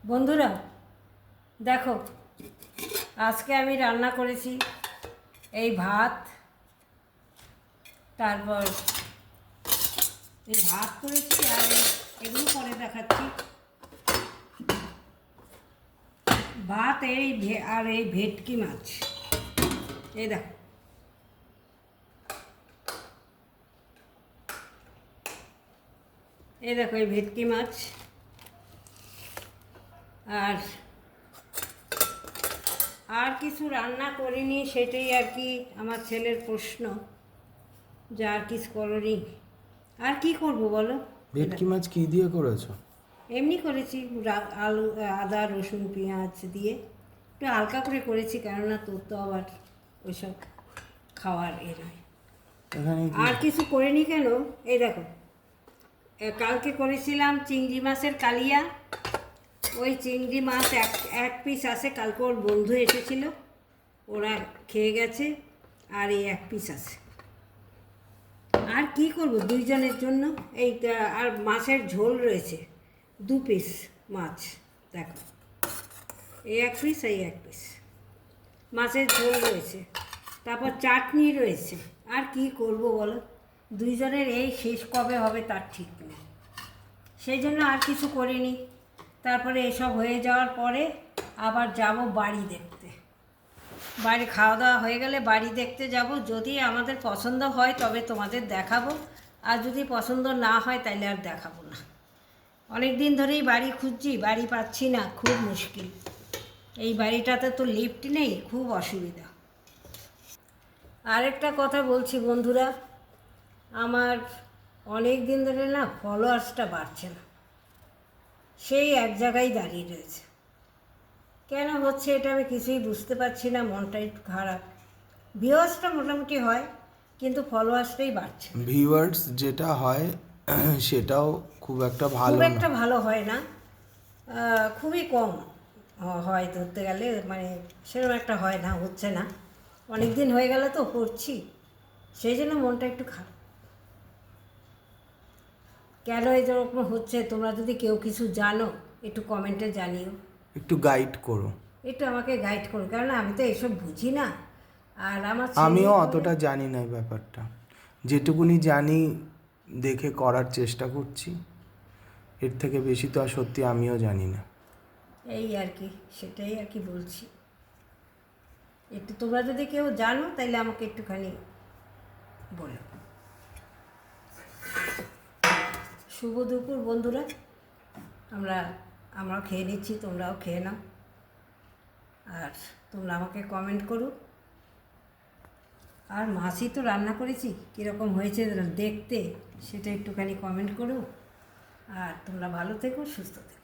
বন্ধুরা দেখো, আজকে আমি রান্না করেছি এই ভাত, তারপর এই ভাত করেছি আর এগুলো পরে দেখাচ্ছি। ভাত আর এই ভেটকি মাছ, এই দেখো। এই দেখো এই ভেটকি মাছ। আর আর কিছু রান্না করিনি, সেটাই আর কি আমার ছেলের প্রশ্ন, যে আর কিছু করনি। আর কি করব বলো? ভেটকি মাছ কি দিয়ে করেছো? এমনি করেছি, আলু, আদা, রসুন, পেঁয়াজ দিয়ে একটু হালকা করে করেছি, কেননা তোর তো আবার ওইসব খাওয়ার নয়। এখানে আর কিছু করিনি। কেন? এই দেখো, কালকে করেছিলাম চিংড়ি মাছের কালিয়া। ওই চিংড়ি মাছ এক পিস আছে, কালকে ওর বন্ধু এসেছিল, ওরা খেয়ে গেছে, আর এই এক পিস আছে। আর কি করব দুইজনের জন্য? এইটা আর মাছের ঝোল রয়েছে 2 পিস মাছ, দেখো, এই এক পিস, এই এক পিস মাছের ঝোল রয়েছে, তারপর চাটনি রয়েছে। আর কি করব বলো? দুইজনের এই শেষ কবে হবে তার ঠিক নেই, সেই জন্য আর কিছু করিনি। তারপরে এসব হয়ে যাওয়ার পরে আবার যাব বাড়ি দেখতে। বাড়ি খাওয়া দাওয়া হয়ে গেলে বাড়ি দেখতে যাব। যদি আমাদের পছন্দ হয় তবে তোমাদের দেখাবো, আর যদি পছন্দ না হয় তাহলে আর দেখাবো না। অনেক দিন ধরেই বাড়ি খুঁজছি, বাড়ি পাচ্ছি না, খুব মুশকিল। এই বাড়িটাতে তো লিফট নেই, খুব অসুবিধা। আরেকটা কথা বলছি বন্ধুরা, আমার অনেক দিন ধরে না ফলোয়ার্সটা বাড়ছে না, সেই এক জায়গায় দাঁড়িয়ে রয়েছে। কেন হচ্ছে এটা আমি কিছুই বুঝতে পারছি না, মনটা একটু খারাপ। ভিউয়ার্সটা মোটামুটি হয়, কিন্তু ফলোয়ার্সটাই বাড়ছে। ভিউয়ার্স যেটা হয় সেটাও খুব একটা ভালো খুব না। একটা ভালো হয় না, খুবই কম হয় ধরতে গেলে, মানে সেরকম একটা হয় না, হচ্ছে না। অনেক দিন হয়ে গেলে তো করছি, সেই জন্য মনটা একটু খারাপ। কেন এরকম হচ্ছে, তোমরা যদি কেউ কিছু জানো একটু কমেন্টে জানিও, একটু গাইড করো। একটু আমাকে গাইড করো, কারণ আমি তো এসব বুঝি না। আর আমার আমিও ছেলে অতটা জানি না এই ব্যাপারটা, যেটুকুনি জানি দেখে করার চেষ্টা করছি, এর থেকে বেশি তো আর সত্যি আমিও জানি না। এই আর কি, সেটাই আর কি বলছি। একটু তোমরা যদি কেউ জানো তাহলে আমাকে একটুখানি বলো। শুভ দুপুর বন্ধুরা, আমরাও খেয়ে নিচ্ছি, তোমরাও খেয়ে নাও, আর তোমরা আমাকে কমেন্ট করো। আর মাছই তো রান্না করেছি, কীরকম হয়েছে দেখতে সেটা একটুখানি কমেন্ট করো। আর তোমরা ভালো থেকো, সুস্থ থেকো।